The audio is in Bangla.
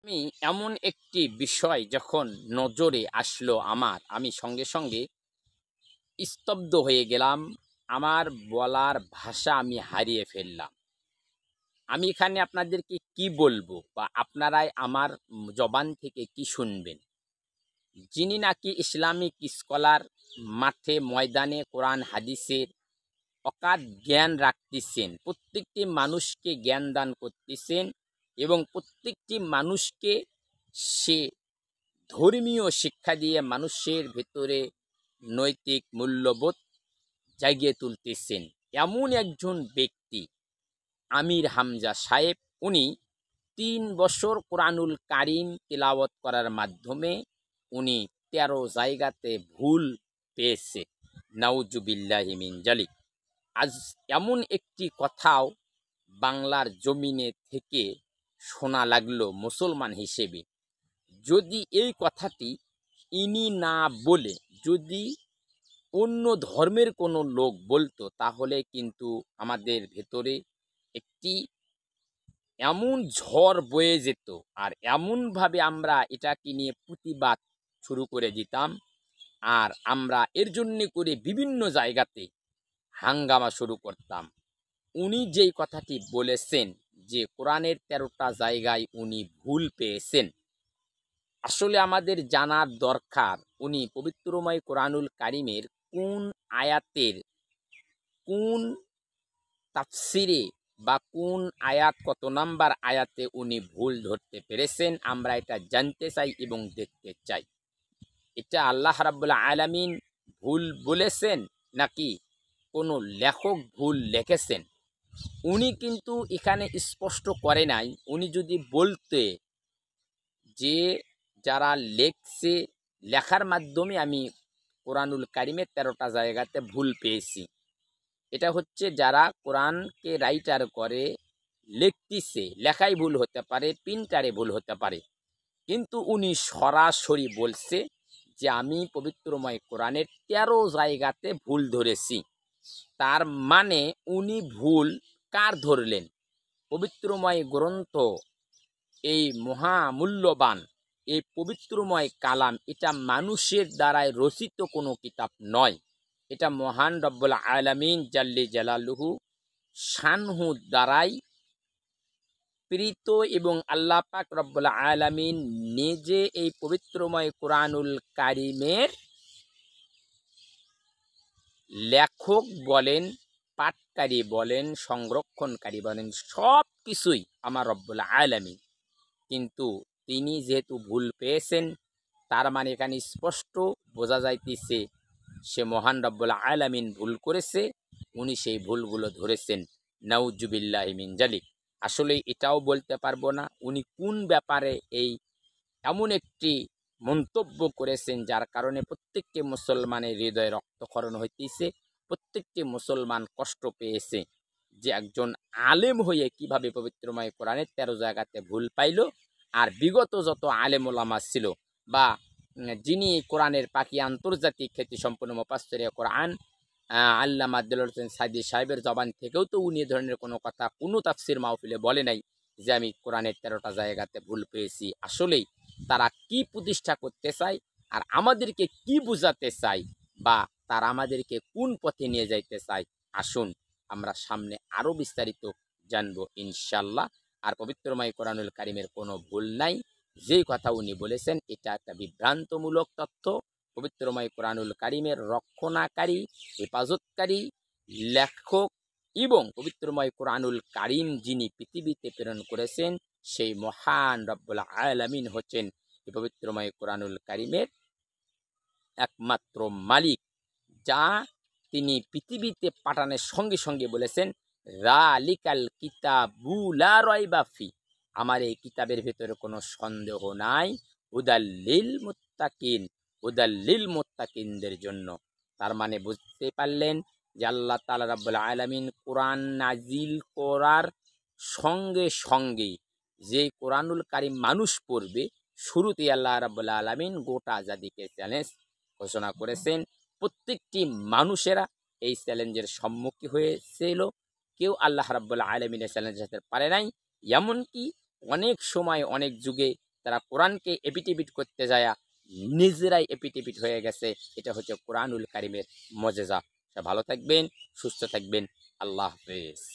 আমি এমন একটি বিষয় যখন নজরে আসলো আমি সঙ্গে সঙ্গে স্তব্ধ হয়ে গেলাম। আমার বলার ভাষা আমি হারিয়ে ফেললাম। আমি এখানে আপনাদেরকে কি বলবো বা আপনারাই আমার জবান থেকে কি শুনবেন? যিনি নাকি ইসলামিক স্কলার, মাঠে ময়দানে কোরআন হাদিসের অগাধ জ্ঞান রাখতেছেন, প্রত্যেকটি মানুষকে জ্ঞান দান করতেছেন এবং প্রত্যেকটি মানুষকে সে ধর্মীয় শিক্ষা দিয়ে মানুষের ভেতরে নৈতিক মূল্যবোধ জাগিয়ে তুলতেছেন। এমন একজন ব্যক্তি আমির হামজা সাহেব। উনি ৩ বছর কোরআনুল কারিম তিলাওয়াত করার মাধ্যমে উনি ১৩ জায়গাতে ভুল পেয়েছে। নাউজুবিল্লাহি মিন জালিক। আজ এমন একটি কথাও বাংলার জমিনে থেকে শোনা লাগলো মুসলমান হিসেবে। যদি এই কথাটি ইনি না বলে যদি অন্য ধর্মের কোনো লোক বলতো, তাহলে কিন্তু আমাদের ভেতরে একটি এমন ঝড় বয়ে যেত, আর এমনভাবে আমরা এটাকে নিয়ে প্রতিবাদ শুরু করে দিতাম, আর আমরা এর জন্যে করে বিভিন্ন জায়গাতে হাঙ্গামা শুরু করতাম। উনি যেই কথাটি বলেছেন যে কোরআনের ১৩টা জায়গায় উনি ভুল পেয়েছেন, আসলে আমাদের জানার দরকার উনি পবিত্রময় কোরআনুল কারিমের কোন আয়াতের কোন তাফসিরে বা কোন আয়াত কত নাম্বার আয়াতে উনি ভুল ধরতে পেরেছেন। আমরা এটা জানতে চাই এবং দেখতে চাই। এটা আল্লাহ রাব্বুল আলামিন ভুল বলেছেন নাকি কোনো লেখক ভুল লিখেছেন? উনি কিন্তু এখানে স্পষ্ট করে নাই। উনি যদি বলতে যে যারা লেখছে, লেখার মাধ্যমে আমি কোরআনুল কারিমের ১৩টা জায়গাতে ভুল পেয়েছি, এটা হচ্ছে যারা কোরআনকে রাইটার করে লিখতিছে, লেখায় ভুল হতে পারে, প্রিন্টারে ভুল হতে পারে, কিন্তু উনি সরাসরি বলছে যে আমি পবিত্রময় কোরআনের ১৩ জায়গাতে ভুল ধরেছি। তার মানে উনি ভুল কার ধরলেন? পবিত্রময় গ্রন্থ, এই মহামূল্যবান এই পবিত্রময় কালাম, এটা মানুষের দ্বারাই রচিত কোনো কিতাব নয়। এটা মহান রব্বুল আলামিন জাল্লে জালালুহু শানহু দ্বারাই প্রেরিত, এবং আল্লাহ পাক রব্বুল আলামিন নিজে এই পবিত্রময় কোরআনুল কারিমের লেখক বলেন, পাঠকারী বলেন, সংরক্ষণকারী বলেন, সব কিছুই আমার রব্বুল আলামিন। কিন্তু তিনি যেহেতু ভুল পেয়েছেন, তার মানে এখানে স্পষ্ট বোঝা যাইতেছে সে মহান রব্বুল আলামিন ভুল করেছে, উনি সেই ভুলগুলো ধরেছেন। নাউজুবিল্লাহি মিন জালিক। আসলে এটাও বলতে পারবো না উনি কোন ব্যাপারে এই এমন একটি মন্তব্য করেছেন যার কারণে প্রত্যেকটি মুসলমানের হৃদয়ে রক্তক্ষরণ হইতেছে, প্রত্যেকটি মুসলমান কষ্ট পেয়েছে যে একজন আলেম হয়ে কিভাবে পবিত্রময় কোরআনের ১৩ জায়গাতে ভুল পাইল। আর বিগত যত আলেম ওলামা ছিল বা যিনি কোরআনের পাখি, আন্তর্জাতিক খ্যাতি সম্পন্ন মুফাসসিরে কোরআন আল্লামা দেলোয়ার হোসেন সাঈদী সাহেবের জবান থেকেও তো উনি এ ধরনের কোনো কথা কোনো তাফসির মাহফিলে বলে নাই যে আমি কোরআনের ১৩টা জায়গাতে ভুল পেয়েছি। আসলেই তারা কি প্রতিষ্ঠা করতে চায় আর আমাদেরকে কি বুঝাতে চায়, বা তারা আমাদেরকে কোন পথে নিয়ে যাইতে চায়, আসুন আমরা সামনে আরও বিস্তারিত জানবো ইনশাল্লাহ। আর পবিত্রময় কোরআনুল কারিমের কোনো ভুল নাই। যেই কথা উনি বলেছেন এটা একটা বিভ্রান্তমূলক তথ্য। পবিত্রময় কোরআনুল কারিমের রক্ষণাকারী, হেফাজতকারী, লেখক এবং পবিত্রময় কোরআনুল কারিম যিনি পৃথিবীতে প্রেরণ করেছেন, সেই মহান রব্বুল আলামিন হচ্ছেন এই পবিত্রময় কোরআনুল কারিমের একমাত্র মালিক, যা তিনি পৃথিবীতে পাঠানোর সঙ্গে সঙ্গে বলেছেন যালিকাল কিতাবু লা রাইবা ফি, আমার এই কিতাবের ভেতরে কোনো সন্দেহ নাই, হুদাল্লিল মুত্তাকিন, হুদাল্লিল মুত্তাকিনদের জন্য। তার মানে বুঝতে পারলেন যে আল্লাহ তাআলা রাব্বুল আলামিন কোরআন নাজিল করার সঙ্গে সঙ্গে যে কোরআনুল কারিম মানুষ পড়বে, শুরুতেই আল্লাহ রাব্বুল আলামিন গোটা জাতিকে চ্যালেঞ্জ ঘোষণা করেছেন। প্রত্যেকটি মানুষেরা এই চ্যালেঞ্জের সম্মুখীন হয়েছিল, কেউ আল্লাহ রাব্বুল আলামিনের চ্যালেঞ্জের সাথে পারে নাই। এমনকি অনেক সময় অনেক যুগে তারা কোরআনকে এপিটিপিট করতে যায় নিজেরাই এপিটিপিট হয়ে গেছে। এটা হচ্ছে কোরআনুল কারিমের মজেজা। ভালো থাকবেন, সুস্থ থাকবেন। আল্লাহ হাফেজ।